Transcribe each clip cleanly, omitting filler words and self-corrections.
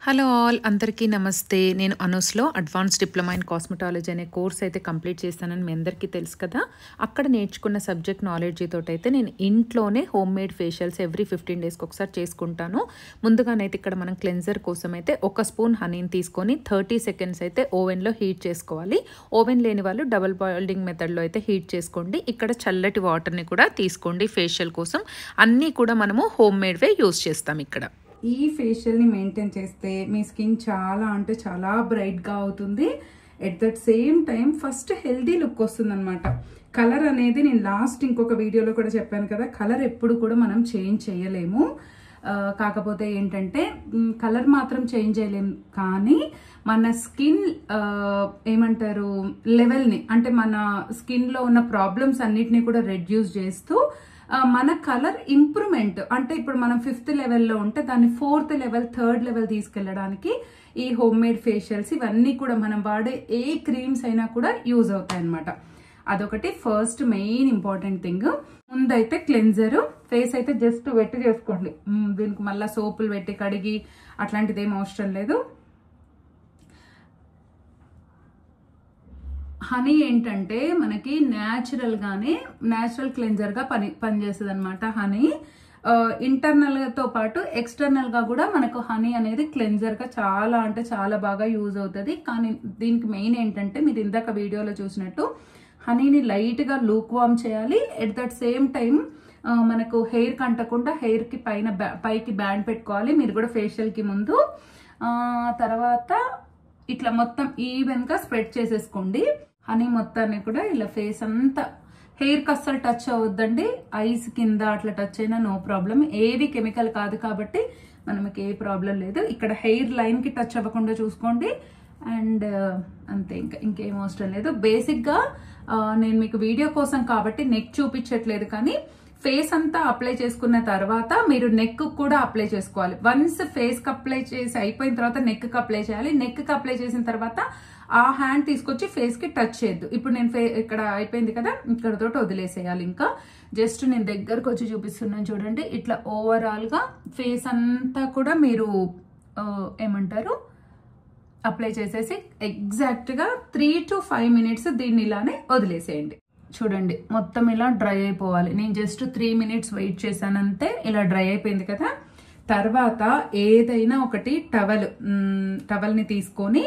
Hello all అందరికీ నమస్తే. నేను అనూస్లో అడ్వాన్స్ డిప్లొమా ఇన్ కాస్మెటాలజీ అనే కోర్స్ అయితే కంప్లీట్ చేస్తానని మీ అందరికీ తెలుసు కదా. అక్కడ నేర్చుకున్న సబ్జెక్ట్ నాలెడ్జీ తోటైతే నేను ఇంట్లోనే హోమ్ మేడ్ ఫేషియల్స్ ఎవ్రీ 15 డేస్కి ఒకసారి చేసుకుంటాను. ముందుగానైతే ఇక్కడ మనం క్లెన్జర్ కోసం అయితే 1 స్పూన్ హనీని తీసుకొని 30 సెకండ్స్ అయితే ఓవెన్లో హీట్ చేసుకోవాలి. ఓవెన్ లేని వాళ్ళు డబుల్ బాయిలింగ్ మెథడ్లో అయితే హీట్ చేసుకోండి. ఇక్కడ చల్లటి వాటర్ని కూడా తీసుకోండి ఫేషియల్ కోసం. అన్నీ కూడా మనము హోమ్ మేడ్వే యూజ్ చేస్తాం. ఇక్కడ ఈ ఫేషియల్ని మెయింటైన్ చేస్తే మీ స్కిన్ చాలా అంటే చాలా బ్రైట్గా అవుతుంది. At that same time first healthy look వస్తుంది అనమాట. కలర్ అనేది నేను లాస్ట్ ఇంకొక వీడియోలో కూడా చెప్పాను కదా, కలర్ ఎప్పుడు కూడా మనం చేంజ్ చేయలేము. కాకపోతే ఏంటంటే కలర్ మాత్రం చేంజ్ చేయలేము, కానీ మన స్కిన్ ఏమంటారు లెవెల్ని, అంటే మన స్కిన్లో ఉన్న ప్రాబ్లమ్స్ అన్నిటినీ కూడా రెడ్యూస్ చేస్తూ మన కలర్ ఇంప్రూవ్మెంట్, అంటే ఇప్పుడు మనం 5th లెవెల్లో ఉంటే దాన్ని 4th లెవెల్ 3rd లెవెల్ తీసుకెళ్ళడానికి ఈ హోమ్ మేడ్ ఫేషియల్స్ ఇవన్నీ కూడా మనం వాడే ఏ క్రీమ్స్ అయినా కూడా యూజ్ అవుతాయి అనమాట. అదొకటి ఫస్ట్ మెయిన్ ఇంపార్టెంట్ థింగ్. ముందైతే క్లెన్జర్ ఫేస్ అయితే జస్ట్ వెట్ చేసుకోండి. దీనికి మళ్ళీ సోపులు పెట్టి కడిగి అట్లాంటిది ఏం అవసరం లేదు. హనీ ఏంటంటే మనకి న్యాచురల్గానే న్యాచురల్ క్లెన్జర్గా పనిచేస్తుంది అనమాట. హనీ ఇంటర్నల్తో పాటు ఎక్స్టర్నల్గా కూడా మనకు హనీ అనేది క్లెన్జర్గా చాలా అంటే చాలా బాగా యూజ్ అవుతుంది. కానీ దీనికి మెయిన్ ఏంటంటే మీరు ఇందాక వీడియోలో చూసినట్టు హనీని లైట్గా లూక్ వార్మ్ చేయాలి. ఎట్ దట్ సేమ్ టైం మనకు హెయిర్ కంటకుండా హెయిర్కి పైకి బ్యాండ్ పెట్టుకోవాలి మీరు కూడా ఫేషియల్కి ముందు. తర్వాత ఇట్లా మొత్తం ఈవెన్గా స్ప్రెడ్ చేసేసుకోండి. హనీ మొత్తాన్ని కూడా ఇలా ఫేస్ అంతా, హెయిర్కి అస్సలు టచ్ అవ్వద్దండి. ఐస్ కింద అట్లా టచ్ అయినా నో ప్రాబ్లం. ఏవి కెమికల్ కాదు కాబట్టి మనకి ఏ ప్రాబ్లం లేదు. ఇక్కడ హెయిర్ లైన్కి టచ్ అవ్వకుండా చూసుకోండి. అండ్ అంతే, ఇంకేం అవసరం లేదు. బేసిక్గా నేను మీకు వీడియో కోసం కాబట్టి నెక్ చూపించట్లేదు, కానీ ఫేస్ అంతా అప్లై చేసుకున్న తర్వాత మీరు నెక్ కూడా అప్లై చేసుకోవాలి. వన్స్ ఫేస్కి అప్లై చేసి అయిపోయిన తర్వాత నెక్కి అప్లై చేయాలి. నెక్కి అప్లై చేసిన తర్వాత ఆ హ్యాండ్ తీసుకొచ్చి ఫేస్కి టచ్ చేయొద్దు. ఇప్పుడు నేను ఇక్కడ అయిపోయింది కదా, ఇక్కడతో వదిలేసేయాలి. ఇంకా జస్ట్ నేను దగ్గరకు వచ్చి చూపిస్తున్నాను చూడండి. ఇట్లా ఓవరాల్గా ఫేస్ అంతా కూడా మీరు ఏమంటారు అప్లై చేసేసి ఎగ్జాక్ట్గా 3 to 5 minutes దీన్ని ఇలానే వదిలేసేయండి. చూడండి మొత్తం ఇలా డ్రై అయిపోవాలి. నేను జస్ట్ 3 minutes వెయిట్ చేశానంతే, ఇలా డ్రై అయిపోయింది కదా. తర్వాత ఏదైనా ఒకటి టవల్ని తీసుకొని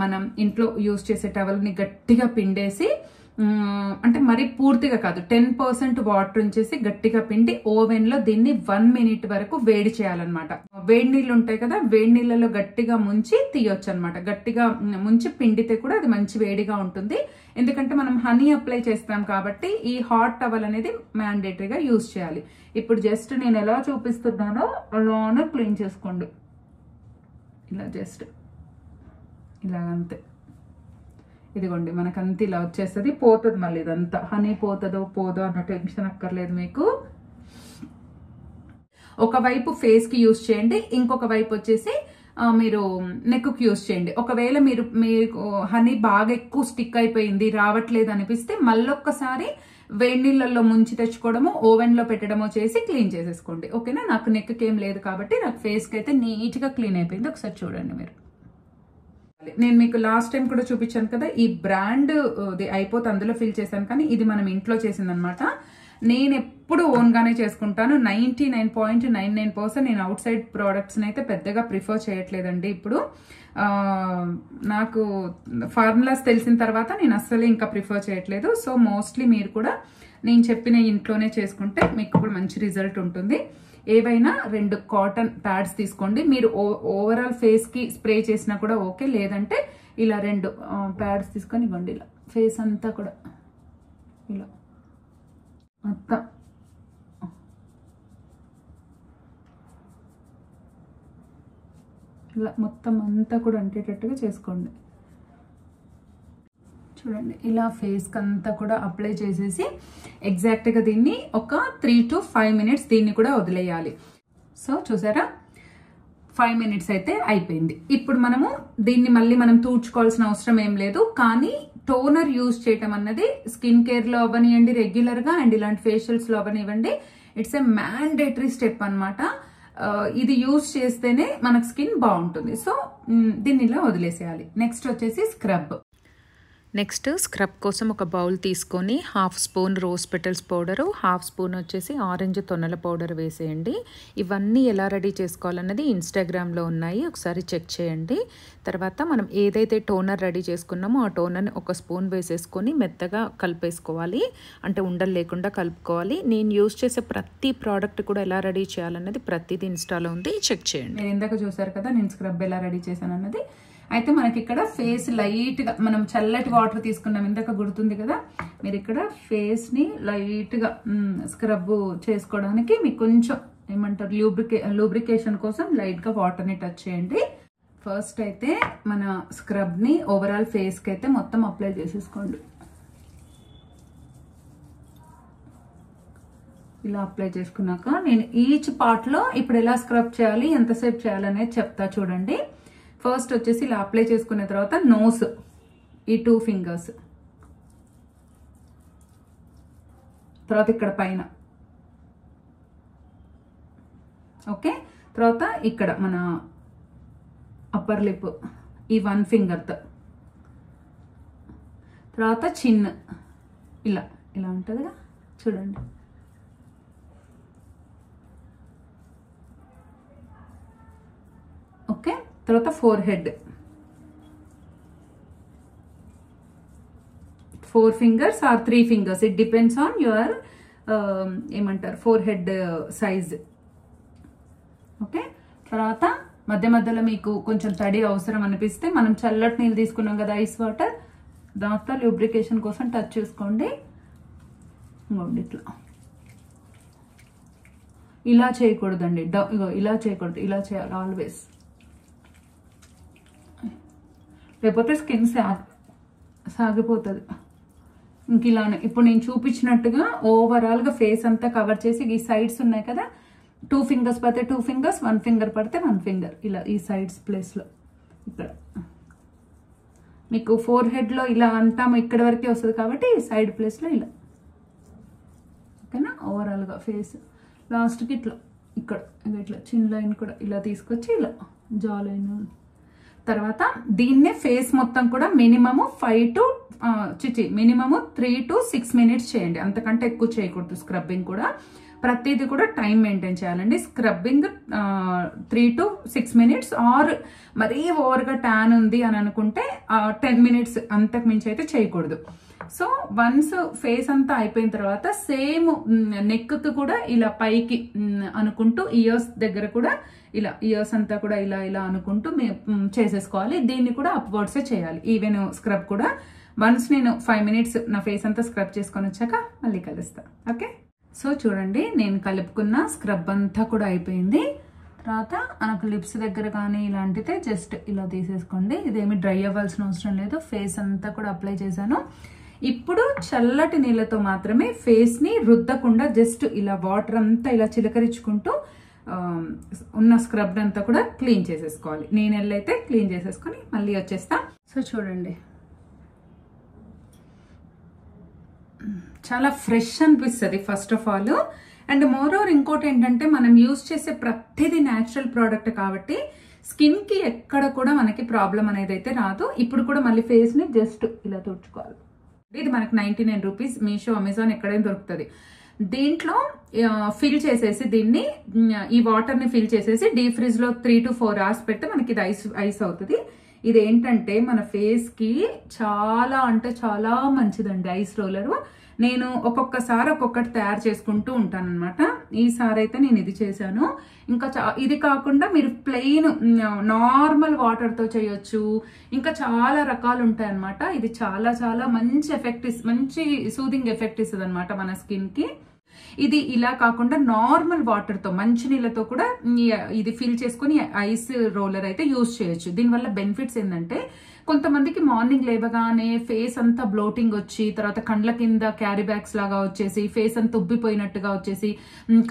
మనం ఇంట్లో యూజ్ చేసే టవల్ని గట్టిగా పిండేసి, అంటే మరి పూర్తిగా కాదు, 10% వాటర్ ఉంచేసి గట్టిగా పిండి ఓవెన్లో దీన్ని 1 minute వరకు వేడి చేయాలన్నమాట. వేడి నీళ్ళు ఉంటాయి కదా, వేడి నీళ్ళలో గట్టిగా ముంచి తీయొచ్చు అనమాట. గట్టిగా ముంచి పిండితే కూడా అది మంచి వేడిగా ఉంటుంది. ఎందుకంటే మనం హనీ అప్లై చేస్తాం కాబట్టి ఈ హాట్ టవల్ అనేది మ్యాండేటరీగా యూజ్ చేయాలి. ఇప్పుడు జస్ట్ నేను ఎలా చూపిస్తున్నానో అలానే క్లీన్ చేసుకోండి. ఇలా జస్ట్ ఇలాగంతే. ఇదిగోండి మనకంతా ఇలా వచ్చేస్తుంది. పోతుంది మళ్ళీ ఇదంతా. హనీ పోతుందో పోదో అన్న టెన్షన్ అక్కర్లేదు మీకు. ఒకవైపు ఫేస్కి యూజ్ చేయండి, ఇంకొక వైపు వచ్చేసి మీరు నెక్కి యూజ్ చేయండి. ఒకవేళ మీకు హనీ బాగా ఎక్కువ స్టిక్ అయిపోయింది రావట్లేదు అనిపిస్తే మళ్ళొక్కసారి వేడి నీళ్ళల్లో ముంచి తెచ్చుకోవడము, ఓవెన్లో పెట్టడమో చేసి క్లీన్ చేసేసుకోండి. ఓకేనా. నాకు నెక్కి ఏం లేదు కాబట్టి నాకు ఫేస్కి అయితే నీట్గా క్లీన్ అయిపోయింది. ఒకసారి చూడండి మీరు. నేను మీకు లాస్ట్ టైం కూడా చూపించాను కదా, ఈ బ్రాండ్ అయిపోతే అందులో ఫిల్ చేశాను, కానీ ఇది మనం ఇంట్లో చేసిందనమాట. నేను ఎప్పుడు ఓన్గానే చేసుకుంటాను. 99.99% నేను అవుట్ సైడ్ ప్రోడక్ట్స్ని అయితే పెద్దగా ప్రిఫర్ చేయట్లేదండి. ఇప్పుడు నాకు ఫార్ములాస్ తెలిసిన తర్వాత నేను అస్సలు ఇంకా ప్రిఫర్ చేయట్లేదు. సో మోస్ట్లీ మీరు కూడా నేను చెప్పిన ఇంట్లోనే చేసుకుంటే మీకు కూడా మంచి రిజల్ట్ ఉంటుంది. ఏవైనా 2 కాటన్ ప్యాడ్స్ తీసుకోండి. మీరు ఓవరాల్ ఫేస్కి స్ప్రే చేసినా కూడా ఓకే, లేదంటే ఇలా 2 ప్యాడ్స్ తీసుకొని ఇవ్వండి. ఇలా ఫేస్ అంతా కూడా ఇలా మొత్తం ఇలా మొత్తం అంతా కూడా అంటేటట్టుగా చేసుకోండి. చూడండి ఇలా ఫేస్కి అంతా కూడా అప్లై చేసేసి ఎగ్జాక్ట్గా దీన్ని ఒక 3 to 5 minutes దీన్ని కూడా వదిలేయాలి. సో చూసారా 5 minutes అయితే అయిపోయింది. ఇప్పుడు మనము దీన్ని మళ్ళీ మనం తూడ్చుకోవాల్సిన అవసరం ఏం లేదు, కానీ టోనర్ యూజ్ చేయటం అన్నది స్కిన్ కేర్లో అవ్వనివ్వండి రెగ్యులర్గా, అండ్ ఇలాంటి ఫేషియల్స్లో అవ్వనివ్వండి, ఇట్స్ ఏ మ్యాండేటరీ స్టెప్ అనమాట. ఇది యూజ్ చేస్తేనే మనకు స్కిన్ బాగుంటుంది. సో దీన్ని ఇలా వదిలేసేయాలి. నెక్స్ట్ వచ్చేసి స్క్రబ్. నెక్స్ట్ స్క్రబ్ కోసం ఒక బౌల్ తీసుకొని 1/2 spoon rose petals powder, 1/2 spoon వచ్చేసి ఆరెంజ్ తొనల పౌడర్ వేసేయండి. ఇవన్నీ ఎలా రెడీ చేసుకోవాలన్నది ఇన్స్టాగ్రామ్లో ఉన్నాయి, ఒకసారి చెక్ చేయండి. తర్వాత మనం ఏదైతే టోనర్ రెడీ చేసుకున్నామో ఆ టోనర్ని ఒక స్పూన్ వేసేసుకొని మెత్తగా కలిపేసుకోవాలి, అంటే ఉండలు లేకుండా కలుపుకోవాలి. నేను యూజ్ చేసే ప్రతి ప్రోడక్ట్ కూడా ఎలా రెడీ చేయాలన్నది ప్రతిదీ ఇన్స్టాలో ఉంది, చెక్ చేయండి. నేను ఇందాక చూసారు కదా నేను స్క్రబ్ ఎలా రెడీ చేశాను అన్నది. అయితే మనకి ఇక్కడ ఫేస్ లైట్గా మనం చల్లటి వాటర్ తీసుకున్నాం ఇందాక, గుర్తుంది కదా. మీరు ఇక్కడ ఫేస్ని లైట్గా స్క్రబ్ చేసుకోవడానికి మీకు కొంచెం ఏమంటారు లూబ్రికేషన్ కోసం లైట్గా వాటర్ని టచ్ చేయండి. ఫస్ట్ అయితే మన స్క్రబ్ని ఓవరాల్ ఫేస్కి అయితే మొత్తం అప్లై చేసేసుకోండి. ఇలా అప్లై చేసుకున్నాక నేను ఈచ్ పార్ట్లో ఇప్పుడు ఎలా స్క్రబ్ చేయాలి, ఎంతసేపు చేయాలనేది చెప్తా చూడండి. ఫస్ట్ వచ్చేసి ఇలా అప్లై చేసుకున్న తర్వాత నోస్, ఈ 2 ఫింగర్స్, తర్వాత ఇక్కడ పైన, ఓకే. తర్వాత ఇక్కడ మన అప్పర్ లిప్ ఈ 1 ఫింగర్తో, తర్వాత చిన్ ఇలా ఇలా ఉంటుందిగా చూడండి. ఓకే. తర్వాత forehead, 4 fingers or 3 fingers, it depends on your ఏమంటారు ఫోర్ హెడ్ సైజ్. ఓకే. తర్వాత మధ్య మధ్యలో మీకు కొంచెం తడి అవసరం అనిపిస్తే మనం చల్లటి నీళ్ళు తీసుకున్నాం కదా, ఐస్ వాటర్, దాంతో లూబ్రికేషన్ కోసం టచ్ చేసుకోండి. ఇట్లా ఇలా చేయకూడదండి, ఇలా చేయకూడదు, ఇలా చేయాలి ఆల్వేస్, లేకపోతే స్కిన్ సాగిపోతుంది. ఇంక ఇలానే ఇప్పుడు నేను చూపించినట్టుగా ఓవరాల్గా ఫేస్ అంతా కవర్ చేసి ఈ సైడ్స్ ఉన్నాయి కదా, 2 ఫింగర్స్ పడితే 2 ఫింగర్స్, 1 ఫింగర్ పడితే 1 ఫింగర్, ఇలా ఈ సైడ్స్ ప్లేస్లో ఇక్కడ మీకు ఫోర్ హెడ్లో ఇలా అంతా ఇక్కడ వరకే వస్తుంది కాబట్టి ఈ సైడ్ ప్లేస్లో ఇలా, ఓకేనా. ఓవరాల్గా ఫేస్ లాస్ట్కి ఇట్లా ఇక్కడ ఇట్లా చిన్న లైన్ కూడా ఇలా తీసుకొచ్చి ఇలా జా లైన్. తర్వాత దీన్నే ఫేస్ మొత్తం కూడా మినిమము 3 to 6 మినిట్స్ చేయండి, అంతకంటే ఎక్కువ చేయకూడదు. స్క్రబ్బింగ్ కూడా ప్రతిదీ కూడా టైం మెయింటైన్ చేయాలండి. స్క్రబ్బింగ్ 3 to 6 మినిట్స్, ఆర్ మరీ ఓవర్గా ట్యాన్ ఉంది అని అనుకుంటే 10 మినిట్స్, అంతకు మించి అయితే చేయకూడదు. సో వన్స్ ఫేస్ అంతా అయిపోయిన తర్వాత సేమ్ నెక్కి కూడా ఇలా పైకి అనుకుంటూ ఇయర్స్ దగ్గర కూడా ఇలా ఇయర్స్ అంతా కూడా ఇలా ఇలా అనుకుంటూ చేసేసుకోవాలి. దీన్ని కూడా అప్వర్డ్సే చేయాలి. ఈవెన్ స్క్రబ్ కూడా వన్స్ నేను 5 మినిట్స్ నా ఫేస్ అంతా స్క్రబ్ చేసుకొని వచ్చాక మళ్ళీ కలుస్తా. ఓకే. సో చూడండి నేను కలుపుకున్న స్క్రబ్ అంతా కూడా అయిపోయింది. తర్వాత మనకు లిప్స్ దగ్గర కానీ ఇలాంటితే జస్ట్ ఇలా తీసేసుకోండి. ఇదేమి డ్రై అవ్వాల్సిన అవసరం లేదు, ఫేస్ అంతా కూడా అప్లై చేశాను. ఇప్పుడు చల్లటి నీళ్ళతో మాత్రమే ఫేస్ని రుద్దకుండా జస్ట్ ఇలా వాటర్ అంతా ఇలా చిలకరించుకుంటూ ఉన్న స్క్రబ్ అంతా కూడా క్లీన్ చేసేసుకోవాలి. నేను ఎల్లైతే క్లీన్ చేసేసుకొని మళ్ళీ వచ్చేస్తా. సో చూడండి చాలా ఫ్రెష్ అనిపిస్తుంది first of all. And more over ఇంకోటి ఏంటంటే మనం యూజ్ చేసే ప్రతిదీ న్యాచురల్ ప్రోడక్ట్ కాబట్టి స్కిన్కి ఎక్కడ కూడా మనకి ప్రాబ్లం అనేది అయితే రాదు. ఇప్పుడు కూడా మళ్ళీ ఫేస్ని జస్ట్ ఇలా తుడుచుకోవాలి. ఇది మనకి 99 రూపీస్, మీషో, అమెజాన్ ఎక్కడైనా దొరుకుతుంది. దీంట్లో ఫిల్ చేసేసి దీన్ని ఈ వాటర్ని ఫిల్ చేసేసి డీప్ ఫ్రిడ్జ్లో 3 to 4 hours పెడితే మనకి ఇది ఐస్ అవుతుంది. ఇది ఏంటంటే మన ఫేస్కి చాలా అంటే చాలా మంచిదండి ఐస్ రోలరు. నేను ఒక్కొక్కసారి ఒక్కొక్కటి తయారు చేసుకుంటూ ఉంటాను అనమాట. ఈసారి అయితే నేను ఇది చేశాను. ఇంకా ఇది కాకుండా మీరు ప్లెయిన్ నార్మల్ వాటర్తో చేయొచ్చు, ఇంకా చాలా రకాలు ఉంటాయి అనమాట. ఇది చాలా చాలా మంచి సూదింగ్ ఎఫెక్ట్ ఇస్తుంది అనమాట మన స్కిన్కి. ఇది ఇలా కాకుండా నార్మల్ వాటర్తో మంచినీళ్ళతో కూడా ఇది ఫిల్ చేసుకుని ఐస్ రోలర్ అయితే యూజ్ చేయొచ్చు. దీనివల్ల బెనిఫిట్స్ ఏంటంటే కొంతమందికి మార్నింగ్ లేవగానే ఫేస్ అంతా బ్లోటింగ్ వచ్చి తర్వాత కండ్ల కింద క్యారీ బ్యాగ్స్ లాగా వచ్చేసి ఫేస్ అంతా ఉబ్బిపోయినట్టుగా వచ్చేసి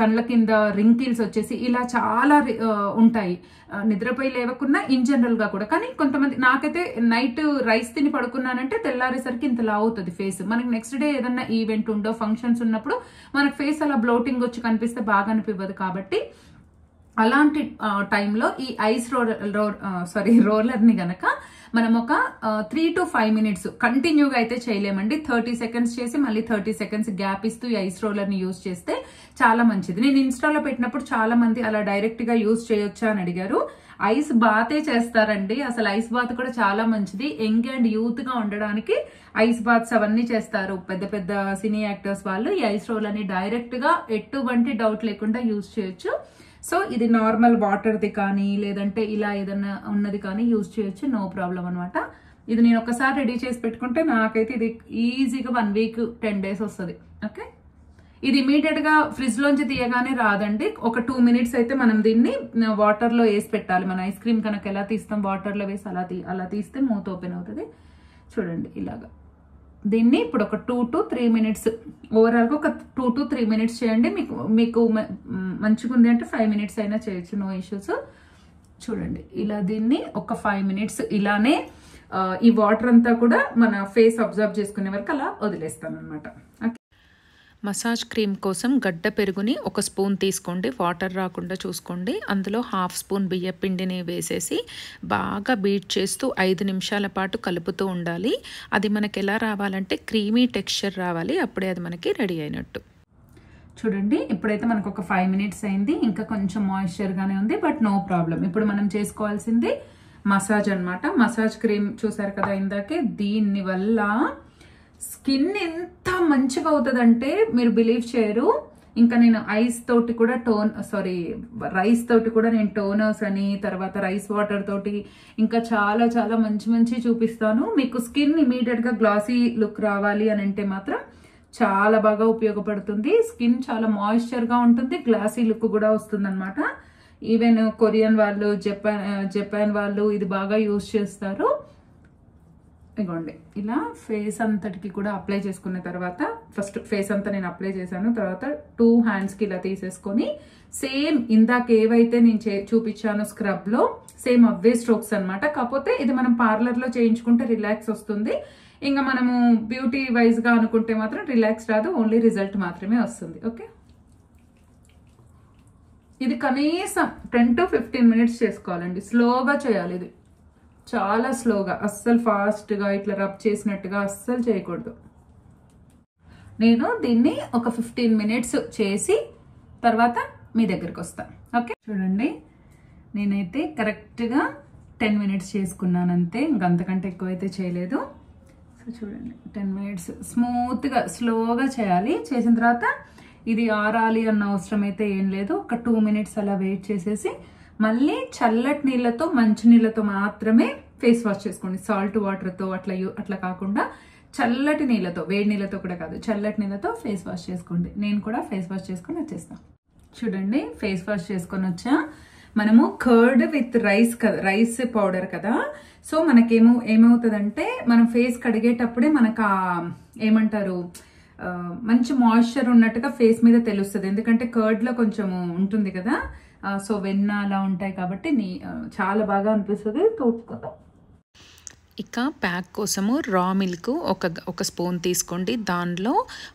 కండ్ల కింద రింకిల్స్ వచ్చేసి ఇలా చాలా ఉంటాయి నిద్రపోయి లేవకున్నా ఇన్ జనరల్ గా కూడా. కానీ కొంతమంది నాకైతే నైట్ రైస్ తిని పడుకున్నానంటే తెల్లారేసరికి ఇంతలా అవుతుంది ఫేస్. మనకి నెక్స్ట్ డే ఏదన్నా ఈవెంట్ ఉండో ఫంక్షన్స్ ఉన్నప్పుడు మనకు ఫేస్ అలా బ్లోటింగ్ వచ్చి కనిపిస్తే బాగా అనిపివ్వదు. కాబట్టి అలాంటి టైంలో ఈ ఐస్ రోలర్ని గనక మనం ఒక 3 to 5 minutes కంటిన్యూగా అయితే చేయలేమండి. 30 seconds చేసి మళ్ళీ 30 seconds గ్యాప్ ఇస్తూ ఈ ఐస్ రోలర్ని యూజ్ చేస్తే చాలా మంచిది. నేను ఇన్స్టాలో పెట్టినప్పుడు చాలా మంది అలా డైరెక్ట్ గా యూజ్ చేయొచ్చా అని అడిగారు. ఐస్ బాతే చేస్తారండి. అసలు ఐస్ బాత్ కూడా చాలా మంచిది. యంగ్ అండ్ యూత్ గా ఉండడానికి ఐస్ బాత్స్ అవన్నీ చేస్తారు పెద్ద పెద్ద సినీ యాక్టర్స్ వాళ్ళు. ఈ ఐస్ రోల్ అని డైరెక్ట్ గా ఎటువంటి డౌట్ లేకుండా యూజ్ చేయొచ్చు. సో ఇది నార్మల్ వాటర్ది కానీ లేదంటే ఇలా ఏదన్నా ఉన్నది కానీ యూజ్ చేయొచ్చు, నో ప్రాబ్లం అనమాట. ఇది నేను ఒకసారి రెడీ చేసి పెట్టుకుంటే నాకైతే ఇది ఈజీగా 1 week 10 days వస్తుంది. ఓకే, ఇది ఇమీడియట్ గా ఫ్రిడ్జ్ లోంచి తీయగానే రాదండి. ఒక 2 minutes అయితే మనం దీన్ని వాటర్ లో వేసి పెట్టాలి. మన ఐస్ క్రీమ్ కనుక ఎలా తీస్తాం వాటర్ లో వేసి అలా తీస్తే మూత ఓపెన్ అవుతుంది. చూడండి ఇలాగా. దీన్ని ఇప్పుడు ఒక 2 to 3 minutes ఓవరాల్ గా ఒక 2 to 3 minutes చేయండి. మీకు మంచిగా ఉంది అంటే 5 minutes అయినా చేయొచ్చు, నో ఇష్యూస్. చూడండి ఇలా దీన్ని ఒక 5 minutes ఇలానే ఈ వాటర్ అంతా కూడా మన ఫేస్ అబ్జర్వ్ చేసుకునే వరకు అలా వదిలేస్తాను అనమాట. మసాజ్ క్రీమ్ కోసం గడ్డ పెరుగుని 1 స్పూన్ తీసుకోండి, వాటర్ రాకుండా చూసుకోండి. అందులో 1/2 స్పూన్ బియ్య పిండిని వేసేసి బాగా బీట్ చేస్తూ 5 నిమిషాల పాటు కలుపుతూ ఉండాలి. అది మనకి ఎలా రావాలంటే క్రీమీ టెక్స్చర్ రావాలి, అప్పుడే అది మనకి రెడీ అయినట్టు. చూడండి ఇప్పుడైతే మనకు ఒక 5 minutes అయింది. ఇంకా కొంచెం మాయిశ్చర్గానే ఉంది, బట్ నో ప్రాబ్లం. ఇప్పుడు మనం చేసుకోవాల్సింది మసాజ్ అనమాట. మసాజ్ క్రీమ్ చూసారు కదా ఇందాకే, దీని వల్ల స్కిన్ ఎంత మంచిగా అవుతుందంటే మీరు బిలీవ్ చేయరు. ఇంకా నేను రైస్ తోటి కూడా నేను టోనర్స్ అని, తర్వాత రైస్ వాటర్ తోటి ఇంకా చాలా చాలా మంచి చూపిస్తాను. మీకు స్కిన్ ఇమీడియట్ గా గ్లాసీ లుక్ రావాలి అని అంటే మాత్రం చాలా బాగా ఉపయోగపడుతుంది. స్కిన్ చాలా మాయిశ్చర్ గా ఉంటుంది, గ్లాసీ లుక్ కూడా వస్తుంది అనమాట. ఈవెన్ కొరియన్ వాళ్ళు, జపాన్ వాళ్ళు ఇది బాగా యూజ్ చేస్తారు. ఇగోండి ఇలా ఫేస్ అంతటికి కూడా అప్లై చేసుకున్న తర్వాత, ఫస్ట్ ఫేస్ అంతా నేను అప్లై చేశాను, తర్వాత 2 hands కి ఇలా తీసేసుకొని సేమ్ ఇందాక ఏవైతే నేను చూపించాను స్క్రబ్ లో సేమ్ అవే స్ట్రోక్స్ అనమాట. కాకపోతే ఇది మనం పార్లర్ లో చేయించుకుంటే రిలాక్స్ వస్తుంది. ఇంకా మనము బ్యూటీ వైజ్ గా అనుకుంటే మాత్రం రిలాక్స్ రాదు, ఓన్లీ రిజల్ట్ మాత్రమే వస్తుంది. ఓకే, ఇది కనీసం 10 to 15 minutes చేసుకోవాలండి. స్లోగా చేయాలి, ఇది చాలా స్లోగా, అస్సలు ఫాస్ట్ గా ఇట్లా రబ్ చేసినట్టుగా అస్సలు చేయకూడదు. నేను దీన్ని ఒక 15 minutes చేసి తర్వాత మీ దగ్గరికి వస్తాను. ఓకే, చూడండి నేనైతే కరెక్ట్ గా 10 minutes చేసుకున్నాను అంతే, ఇంకంతకంటే ఎక్కువైతే చేయలేదు. సో చూడండి 10 minutes స్మూత్ గా స్లోగా చేయాలి. చేసిన తర్వాత ఇది ఆరాలి అన్న అవసరం అయితే ఏం లేదు. ఒక 2 minutes అలా వెయిట్ చేసేసి మళ్ళీ చల్లటి నీళ్ళతో మంచి నీళ్ళతో మాత్రమే ఫేస్ వాష్ చేసుకోండి. సాల్ట్ వాటర్తో అట్లా కాకుండా చల్లటి నీళ్ళతో, వేడి నీళ్ళతో కూడా కాదు, చల్లటి నీళ్ళతో ఫేస్ వాష్ చేసుకోండి. నేను కూడా ఫేస్ వాష్ చేసుకొని వచ్చేస్తాను. చూడండి ఫేస్ వాష్ చేసుకొని వచ్చా. మనము కర్డ్ విత్ రైస్ పౌడర్ కదా, సో ఏమవుతుందంటే మనం ఫేస్ కడిగేటప్పుడే మనకు ఏమంటారు మంచి మాయిశ్చర్ ఉన్నట్టుగా ఫేస్ మీద తెలుస్తుంది. ఎందుకంటే కర్డ్ లో కొంచెం ఉంటుంది కదా, సో వెన్న అలా ఉంటాయి కాబట్టి చాలా బాగా అనిపిస్తుంది. తోడుకుందాం. ఇక ప్యాక్ కోసము రా మిల్క్ ఒక స్పూన్ తీసుకోండి. దానిలో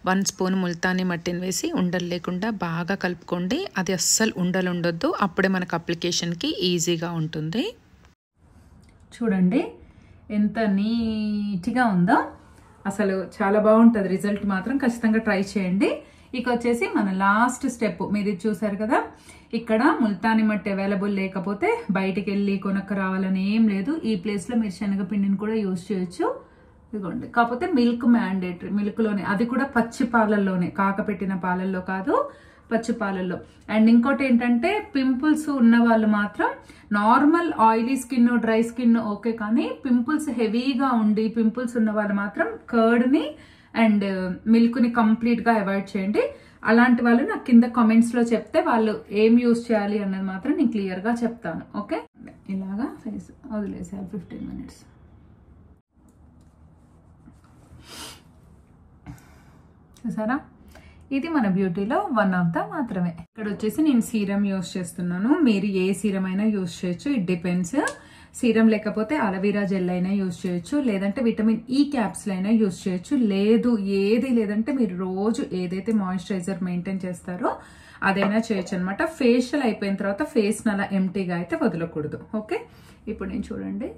1 స్పూన్ ముల్తానీ మట్టిని వేసి ఉండలు లేకుండా బాగా కలుపుకోండి. అది అస్సలు ఉండలు ఉండొద్దు, అప్పుడే మనకు అప్లికేషన్కి ఈజీగా ఉంటుంది. చూడండి ఎంత నీట్గా ఉందో, అసలు చాలా బాగుంటుంది. రిజల్ట్ మాత్రం ఖచ్చితంగా ట్రై చేయండి. ఇక వచ్చేసి మన లాస్ట్ స్టెప్ మీరు చూసారు కదా, ఇక్కడ ముల్తానీ మట్టి అవైలబుల్ లేకపోతే బయటికి వెళ్ళి కొనక్క రావాలని ఏం లేదు. ఈ ప్లేస్ లో మీరు శనగపిండిని కూడా యూజ్ చేయొచ్చు. ఇదిగోండి, కాకపోతే మిల్క్ మ్యాండేటరీ, మిల్క్ లోనే, అది కూడా పచ్చి పాలల్లోనే, కాకపెట్టిన పాలల్లో కాదు, పచ్చి పాలల్లో. అండ్ ఇంకోటి ఏంటంటే పింపుల్స్ ఉన్న వాళ్ళు మాత్రం normal oily skin, dry skin okay, కానీ పింపుల్స్ హెవీగా ఉండి పింపుల్స్ ఉన్న వాళ్ళు మాత్రం కర్డ్ ని అండ్ మిల్క్ ని కంప్లీట్ గా అవాయిడ్ చేయండి. అలాంటి వాళ్ళు నాకు కింద కామెంట్స్ లో చెప్తే వాళ్ళు ఏం యూజ్ చేయాలి అన్నది మాత్రం నేను క్లియర్ గా చెప్తాను. ఓకే, ఇలాగా ఫేస్ వదిలేసారు 15 minutes. చూసారా, ఇది మన బ్యూటీలో 1 of the మాత్రమే. ఇక్కడ వచ్చేసి నేను సీరం యూజ్ చేస్తున్నాను. మీరు ఏ సీరం అయినా యూజ్ చేయొచ్చు, ఇట్ డిపెండ్స్. సీరం లేకపోతే అలవీరా జెల్ అయినా యూజ్ చేయొచ్చు, లేదంటే విటమిన్ ఈ క్యాప్సుల్ అయినా యూజ్ చేయొచ్చు. ఏది లేదంటే మీరు రోజు ఏదైతే మాయిశ్చరైజర్ మెయింటైన్ చేస్తారో అదైనా చేయొచ్చు అనమాట. ఫేషియల్ అయిపోయిన తర్వాత ఫేస్ని అలా ఎంటీగా అయితే వదలకూడదు. ఓకే, ఇప్పుడు నేను చూడండి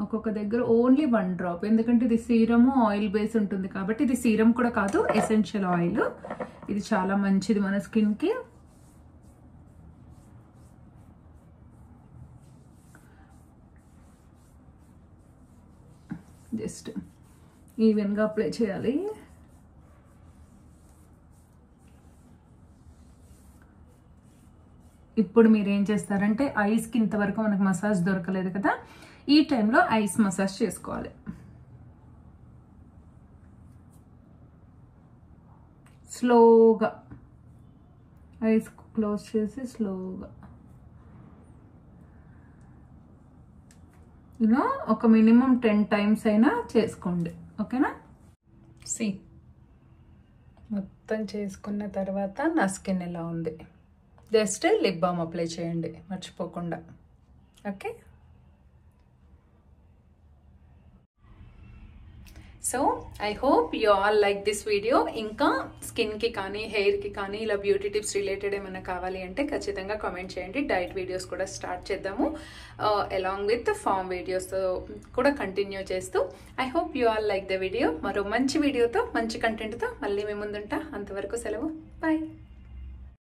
ఒక్కొక్క దగ్గర ఓన్లీ 1 డ్రాప్, ఎందుకంటే ఇది సీరము ఆయిల్ బేస్ ఉంటుంది కాబట్టి. ఇది సీరం కూడా కాదు, ఎసెన్షియల్ ఆయిల్. ఇది చాలా మంచిది మన స్కిన్కి. జస్ట్ ఈవెన్గా అప్లై చేయాలి. ఇప్పుడు మీరు ఏం చేస్తారంటే ఐస్కి ఇంతవరకు మనకు మసాజ్ దొరకలేదు కదా, ఈ టైంలో ఐస్ మసాజ్ చేసుకోవాలి. స్లోగా ఐస్ క్లోజ్ చేసి స్లోగా ఇలా ఒక మినిమం 10 టైమ్స్ అయినా చేసుకోండి. ఓకేనా? మొత్తం చేసుకున్న తర్వాత నా స్కిన్ ఎలా ఉంది, జస్ట్ లిప్ బామ్ అప్లై చేయండి మర్చిపోకుండా. Okay, so I hope you all like this video. ఇంకా స్కిన్కి కానీ హెయిర్కి కానీ ఇలా బ్యూటీ టిప్స్ రిలేటెడ్ ఏమైనా కావాలి అంటే ఖచ్చితంగా కామెంట్ చేయండి. డైట్ వీడియోస్ కూడా స్టార్ట్ చేద్దాము, అలాంగ్ విత్ ఫామ్ వీడియోస్ కూడా కంటిన్యూ చేస్తూ. I hope you all like the video. మరో మంచి వీడియోతో మంచి కంటెంట్తో మళ్ళీ మీ ముందుంటా. అంతవరకు సెలవు, బాయ్.